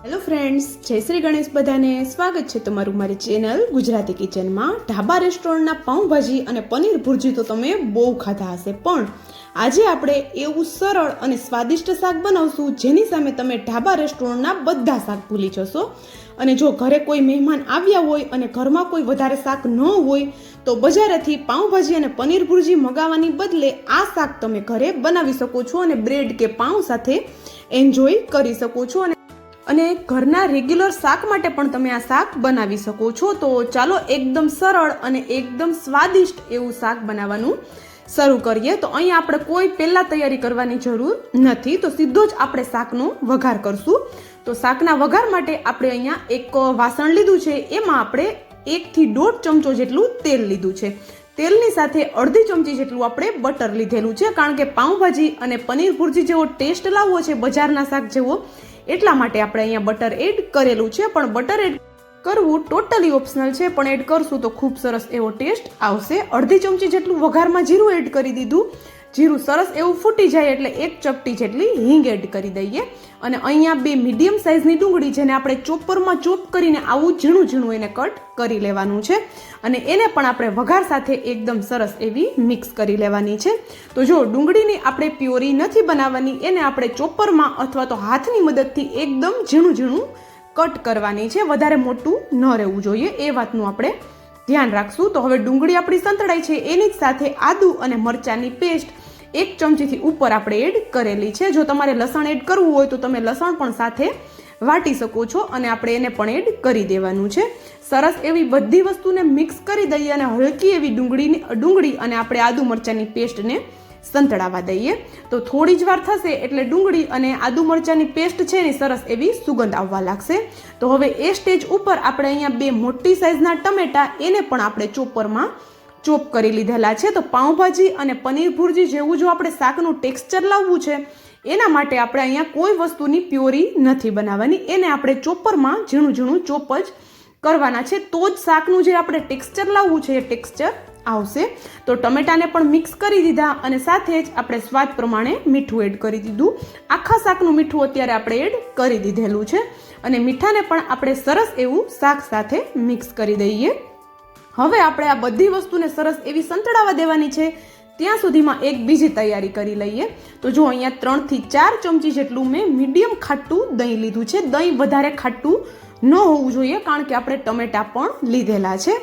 Hello friends, જય શ્રી ગણેશ. બધાને સ્વાગત છે તમારું મારી ચેનલ ગુજરાતી કિચનમાં. ઢાબા રેસ્ટોરન્ટના પાઉંભાજી અને પનીર ભુરજી તો તમે બહુ ખાધા હશે, પણ આજે આપણે એવું સરળ અને સ્વાદિષ્ટ શાક બનાવશું જેની સામે તમે ઢાબા રેસ્ટોરન્ટના બધા શાક ભૂલી જશો. અને જો ઘરે કોઈ મહેમાન આવ્યા હોય અને ઘરમાં કોઈ વધારે શાક ન હોય તો બજારેથી પાઉંભાજી અને પનીર ભુરજી મગાવવાની બદલે આ શાક તમે ઘરે બનાવી શકો છો અને બ્રેડ કે પાઉં સાથે એન્જોય કરી શકો છો. અને ઘરના રેગ્યુલર શાક માટે પણ તમે આ શાક બનાવી શકો છો. તો ચાલો એકદમ સરળ અને એકદમ સ્વાદિષ્ટ એવું શાક બનાવવાનું શરૂ કરીએ. તો અહીંયા આપણે કોઈ પહેલાં તૈયારી કરવાની જરૂર નથી, તો સીધો જ આપણે શાકનો વઘાર કરશું. તો શાકના વઘાર માટે આપણે અહીંયા એક વાસણ લીધું છે, એમાં આપણે 1 થી 1.5 ચમચો જેટલું તેલ લીધું છે. તેલની સાથે અડધી ચમચી જેટલું આપણે બટર લીધેલું છે, કારણ કે પાઉંભાજી અને પનીર ભુરજી જેવો ટેસ્ટ લાવવો છે બજારના શાક જેવો, એટલા માટે આપણે અહીંયા બટર એડ કરેલું છે. પણ બટર એડ કરવું ટોટલી ઓપ્શનલ છે, પણ એડ કરશું તો ખૂબ સરસ એવો ટેસ્ટ આવશે. અડધી ચમચી જેટલું વઘારમાં જીરું એડ કરી દીધું. જીરું સરસ એવું ફૂટી જાય એટલે 1 ચપટી જેટલી હિંગ એડ કરી દઈએ. અને અહીંયા 2 મીડિયમ સાઇઝની ડુંગળી, જેને આપણે ચોપરમાં ચોપ કરીને આવું ઝીણું ઝીણું એને કટ કરી લેવાનું છે. અને એને પણ આપણે વઘાર સાથે એકદમ સરસ એવી મિક્સ કરી લેવાની છે. તો જો ડુંગળીની આપણે પ્યોરી નથી બનાવવાની, એને આપણે ચોપરમાં અથવા તો હાથની મદદથી એકદમ ઝીણું ઝીણું કટ કરવાની છે. વધારે મોટું ન રહેવું જોઈએ, એ વાતનું આપણે ધ્યાન રાખશું. તો હવે ડુંગળી આપણી સંતળાઈ છે, એની જ સાથે આદુ અને મરચાંની પેસ્ટ 1 ચમચીથી ઉપર આપણે એડ કરેલી છે. જો તમારે લસણ એડ કરવું હોય તો તમે લસણ પણ સાથે વાટી શકો છો અને આપણે એને પણ એડ કરી દેવાનું છે. સરસ એવી બધી વસ્તુને મિક્સ કરી દઈએ અને હલકી એવી ડુંગળી અને આપણે આદુ મરચાંની પેસ્ટને સંતળાવા દઈએ. તો થોડી જ વાર થશે એટલે ડુંગળી અને આદુ મરચાંની પેસ્ટ છે ને સરસ એવી સુગંધ આવવા લાગશે. તો હવે એ સ્ટેજ ઉપર આપણે અહીંયા 2 મોટી સાઇઝના ટમેટા, એને પણ આપણે ચોપરમાં ચોપ કરી લીધેલા છે. તો પાઉંભાજી અને પનીર ભુરજી જેવું જો આપણે શાકનું ટેક્સચર લાવવું છે, એના માટે આપણે અહીંયા કોઈ વસ્તુની પ્યોરી નથી બનાવવાની, એને આપણે ચોપરમાં ઝીણું ઝીણું ચોપ જ કરવાના છે. તો જ શાકનું જે આપણે ટેક્સચર લાવવું છે એ ટેક્સચર આવશે. તો ટમેટાને પણ મિક્સ કરી દીધા અને સાથે જ આપણે સ્વાદ પ્રમાણે મીઠું એડ કરી દીધું. આખા શાકનું મીઠું અત્યારે આપણે એડ કરી દીધેલું છે. અને મીઠાને પણ આપણે સરસ એવું શાક સાથે મિક્સ કરી દઈએ. હવે આપણે આ બધી વસ્તુને સરસ એવી સંતળાવા દેવાની છે. ત્યાં સુધીમાં એક બીજી તૈયારી કરી લઈએ. તો જો અહીંયા 3 થી 4 ચમચી જેટલું મેં મીડિયમ ખાટું દહીં લીધું છે. દહીં વધારે ખાટું ન હોવું જોઈએ, કારણ કે આપણે ટમેટા પણ લીધેલા છે.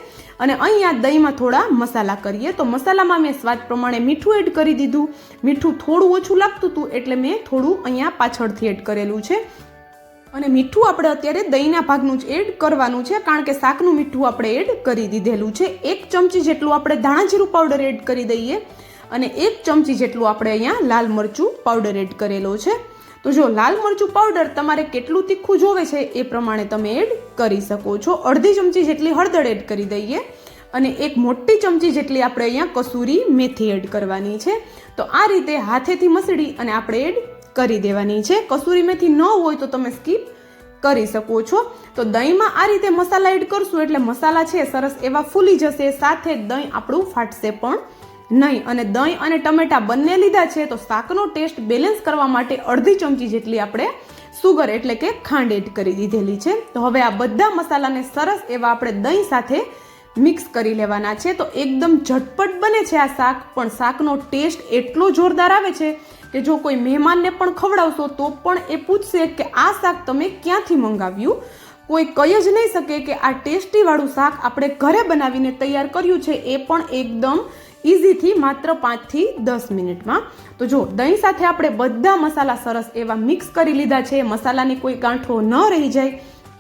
અને અહીંયા દહીંમાં થોડા મસાલા કરીએ. તો મસાલામાં મેં સ્વાદ પ્રમાણે મીઠું એડ કરી દીધું. મીઠું થોડું ઓછું લાગતું હતું એટલે મેં થોડું અહીંયા પાછળથી એડ કરેલું છે. અને મીઠું આપણે અત્યારે દહીંના ભાગનું જ એડ કરવાનું છે, કારણ કે શાકનું મીઠું આપણે એડ કરી દીધેલું છે. 1 ચમચી જેટલું આપણે ધાણા જીરું પાવડર એડ કરી દઈએ અને 1 ચમચી જેટલું આપણે અહીંયા લાલ મરચું પાવડર એડ કરેલો છે. તો જો લાલ મરચું પાવડર તમારે કેટલું તીખું જોવે છે એ પ્રમાણે તમે એડ કરી શકો છો. અડધી ચમચી જેટલી હળદર એડ કરી દઈએ અને 1 મોટી ચમચી જેટલી આપણે અહીંયા કસૂરી મેથી એડ કરવાની છે. તો આ રીતે હાથેથી મસળી અને આપણે એડ કરી દેવાની છે. કસૂરી મેથી ન હોય તો તમે સ્કીપ કરી શકો છો. તો દહીંમાં આ રીતે મસાલા એડ કરશું એટલે મસાલા છે સરસ એવા ફૂલી જશે, સાથે દહીં આપણું ફાટશે પણ નહીં. અને દહીં અને ટમેટા બંને લીધા છે, તો શાકનો ટેસ્ટ બેલેન્સ કરવા માટે અડધી ચમચી જેટલી આપણે સુગર એટલે કે ખાંડ એડ કરી દીધેલી છે. તો હવે આ બધા મસાલાને સરસ એવા આપણે દહીં સાથે મિક્સ કરી લેવાના છે. તો એકદમ ઝટપટ બને છે આ શાક, પણ શાકનો ટેસ્ટ એટલો જોરદાર આવે છે કે જો કોઈ મહેમાનને પણ ખવડાવશો તો પણ એ પૂછશે કે આ શાક તમે ક્યાંથી મંગાવ્યું. કોઈ કહી જ નહીં શકે કે આ ટેસ્ટીવાળું શાક આપણે ઘરે બનાવીને તૈયાર કર્યું છે, એ પણ એકદમ ઇઝીથી માત્ર 5 થી 10 મિનિટમાં. તો જો દહીં સાથે આપણે બધા મસાલા સરસ એવા મિક્સ કરી લીધા છે. મસાલાની કોઈ ગાંઠો ન રહી જાય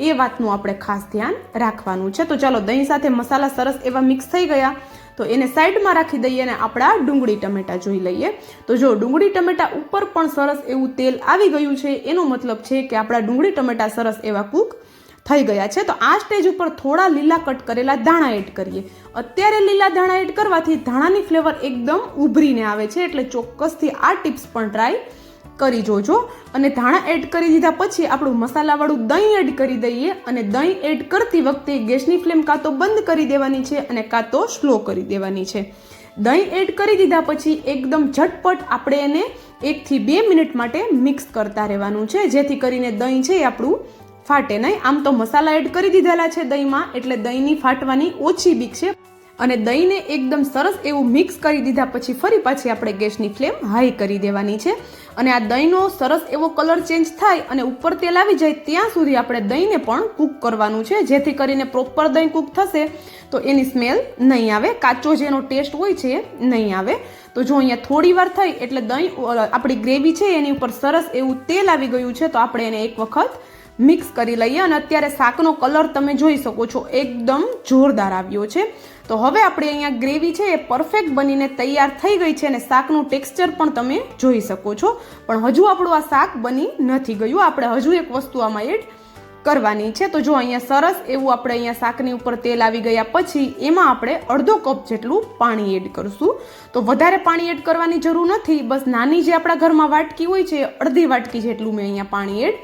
એ વાતનું આપણે ખાસ ધ્યાન રાખવાનું છે. તો ચાલો દહીં સાથે મસાલા સરસ એવા મિક્સ થઈ ગયા, તો એને સાઈડમાં રાખી દઈએ અને આપણા ડુંગળી ટમેટા જોઈ લઈએ. તો જો ડુંગળી ટમેટા ઉપર પણ સરસ એવું તેલ આવી ગયું છે, એનો મતલબ છે કે આપણા ડુંગળી ટમેટા સરસ એવા કૂક થઈ ગયા છે. તો આ સ્ટેજ ઉપર થોડા લીલા કટ કરેલા ધાણા એડ કરીએ. અત્યારે લીલા ધાણા એડ કરવાથી ધાણાની ફ્લેવર એકદમ ઉભરીને આવે છે, એટલે ચોક્કસથી આ ટિપ્સ પણ ટ્રાય કરી જોજો. અને ધાણા એડ કરી દીધા પછી આપણું મસાલાવાળું દહીં એડ કરી દઈએ. અને દહીં એડ કરતી વખતે ગેસની ફ્લેમ કાં તો બંધ કરી દેવાની છે અને કાં તો સ્લો કરી દેવાની છે. દહીં એડ કરી દીધા પછી એકદમ ઝટપટ આપણે એને 1 થી 2 મિનિટ માટે મિક્સ કરતા રહેવાનું છે, જેથી કરીને દહીં છે એ આપણું ફાટે નહીં. આમ તો મસાલા એડ કરી દીધેલા છે દહીંમાં, એટલે દહીંની ફાટવાની ઓછી બીક છે. અને દહીંને એકદમ સરસ એવું મિક્સ કરી દીધા પછી ફરી પાછી આપણે ગેસની ફ્લેમ હાઈ કરી દેવાની છે. અને આ દહીંનો સરસ એવો કલર ચેન્જ થાય અને ઉપર તેલ આવી જાય ત્યાં સુધી આપણે દહીંને પણ કૂક કરવાનું છે, જેથી કરીને પ્રોપર દહીં કૂક થશે તો એની સ્મેલ નહીં આવે, કાચો જેનો ટેસ્ટ હોય છે નહીં આવે. તો જો અહીંયા થોડી વાર થઈ એટલે દહીં આપણી ગ્રેવી છે એની ઉપર સરસ એવું તેલ આવી ગયું છે, તો આપણે એને એક વખત મિક્સ કરી લઈએ. અને અત્યારે શાકનો કલર તમે જોઈ શકો છો એકદમ જોરદાર આવ્યો છે. તો હવે આપણે અહીંયા ગ્રેવી છે એ પરફેક્ટ બનીને તૈયાર થઈ ગઈ છે અને શાકનું ટેક્સચર પણ તમે જોઈ શકો છો. પણ હજુ આપણું આ શાક બની નથી ગયું, આપણે હજુ એક વસ્તુ આમાં એડ કરવાની છે. તો જો અહીંયા સરસ એવું આપણે અહીંયા શાકની ઉપર તેલ આવી ગયા પછી એમાં આપણે અડધો કપ જેટલું પાણી એડ કરશું. તો વધારે પાણી એડ કરવાની જરૂર નથી, બસ નાની જે આપણા ઘરમાં વાટકી હોય છે અડધી વાટકી જેટલું મેં અહીંયા પાણી એડ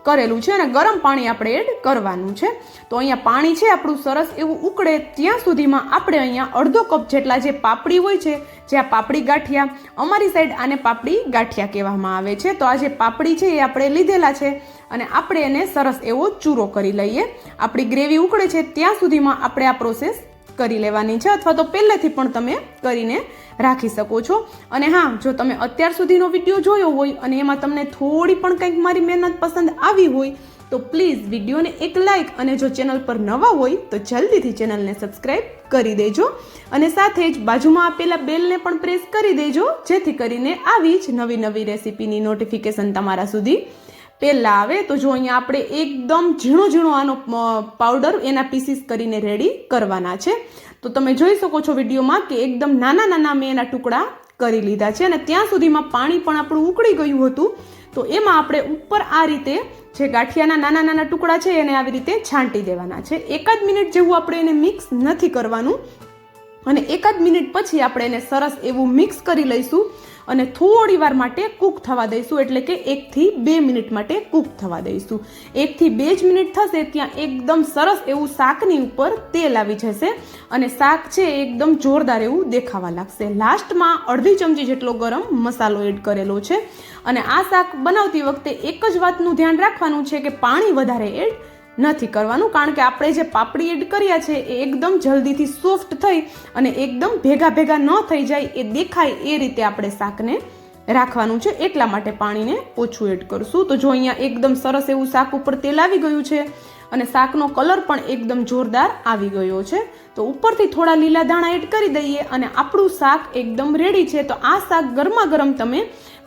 કરેલું છે અને ગરમ પાણી આપણે એડ કરવાનું છે. તો અહીંયા પાણી છે આપણું સરસ એવું ઉકળે ત્યાં સુધીમાં આપણે અહીંયા અડધો કપ જેટલા જે પાપડી હોય છે, જે આ પાપડી ગાંઠિયા, અમારી સાઈડ આને પાપડી ગાંઠિયા કહેવામાં આવે છે. તો આ જે પાપડી છે એ આપણે લીધેલા છે અને આપણે એને સરસ એવો ચૂરો કરી લઈએ. આપણી ગ્રેવી ઉકળે છે ત્યાં સુધીમાં આપણે આ પ્રોસેસ કરી લેવાની છે, અથવા તો પહેલેથી પણ તમે કરીને રાખી શકો છો. અને હા, જો તમે અત્યાર સુધીનો વિડીયો જોયો હોય અને એમાં તમને થોડી પણ કંઈક મારી મહેનત પસંદ આવી હોય તો પ્લીઝ વિડીયોને એક લાઇક, અને જો ચેનલ પર નવા હોય તો જલ્દીથી ચેનલને સબસ્ક્રાઈબ કરી દેજો અને સાથે જ બાજુમાં આપેલા બેલને પણ પ્રેસ કરી દેજો, જેથી કરીને આવી જ નવી નવી રેસીપીની નોટિફિકેશન તમારા સુધી પહેલાં આવે. તો જો અહીંયા આપણે એકદમ ઝીણો ઝીણો આનો પાવડર એના પીસીસ કરીને રેડી કરવાના છે. તો તમે જોઈ શકો છો વિડીયોમાં કે એકદમ નાના નાના મેં એના ટુકડા કરી લીધા છે. અને ત્યાં સુધીમાં પાણી પણ આપણું ઉકળી ગયું હતું. તો એમાં આપણે ઉપર આ રીતે જે ગાંઠિયાના નાના નાના ટુકડા છે એને આવી રીતે છાંટી દેવાના છે. 1 મિનિટ જેવું આપણે એને મિક્સ નથી કરવાનું અને 1 મિનિટ પછી આપણે એને સરસ એવું મિક્સ કરી લઈશું અને થોડી વાર માટે કૂક થવા દઈશું, એટલે કે 1 થી 2 મિનિટ માટે કૂક થવા દઈશું. 1 થી 2 જ મિનિટ થશે ત્યાં એકદમ સરસ એવું શાકની ઉપર તેલ આવી જશે અને શાક છે એકદમ જોરદાર એવું દેખાવા લાગશે. લાસ્ટમાં અડધી ચમચી જેટલો ગરમ મસાલો એડ કરેલો છે. અને આ શાક બનાવતી વખતે એક જ વાતનું ધ્યાન રાખવાનું છે કે પાણી વધારે એડ નથી કરવાનું, કારણ કે આપણે જે પાપડી એડ કર્યા છે એ એકદમ જલ્દીથી સોફ્ટ થઈ અને એકદમ ભેગા ભેગા ન થઈ જાય એ દેખાય એ રીતે આપણે શાકને રાખવાનું છે, એટલા માટે પાણીને ઓછું એડ કરશું. તો જો અહીંયા એકદમ સરસ એવું શાક ઉપર તેલ આવી ગયું છે અને શાકનો કલર પણ એકદમ જોરદાર આવી ગયો છે. તો ઉપરથી થોડા લીલા દાણા એડ કરી દઈએ અને આપણું શાક એકદમ રેડી છે. તો આ શાક ગરમા ગરમ તમે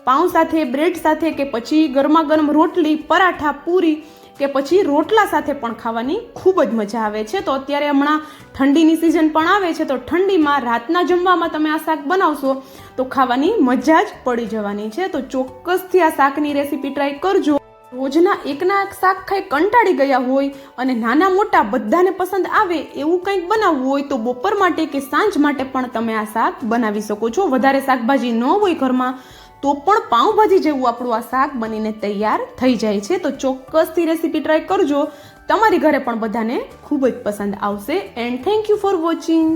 પાઉં સાથે, બ્રેડ સાથે કે પછી ગરમા ગરમ રોટલી, પરાઠા, પૂરી કે પછી રોટલા સાથે પણ ખાવાની ખૂબ જ મજા આવે છે. તો અત્યારે હમણાં ઠંડીની સિઝન પણ આવે છે, તો ઠંડીમાં રાતના જમવામાં તમે આ શાક બનાવશો તો ખાવાની મજા જ પડી જવાની છે. તો ચોક્કસથી આ શાકની રેસીપી ટ્રાય કરજો. રોજના એકના એક શાક ખાઈ કંટાળી ગયા હોય અને નાના મોટા બધાને પસંદ આવે એવું કંઈક બનાવવું હોય તો બપોર માટે કે સાંજ માટે પણ તમે આ શાક બનાવી શકો છો. વધારે શાકભાજી ન હોય ઘરમાં તો પણ પાઉંભાજી જેવું આપણું આ શાક બનીને તૈયાર થઈ જાય છે. તો ચોક્કસથી રેસીપી ટ્રાય કરજો, તમારી ઘરે પણ બધાને ખૂબ જ પસંદ આવશે. And thank you for watching.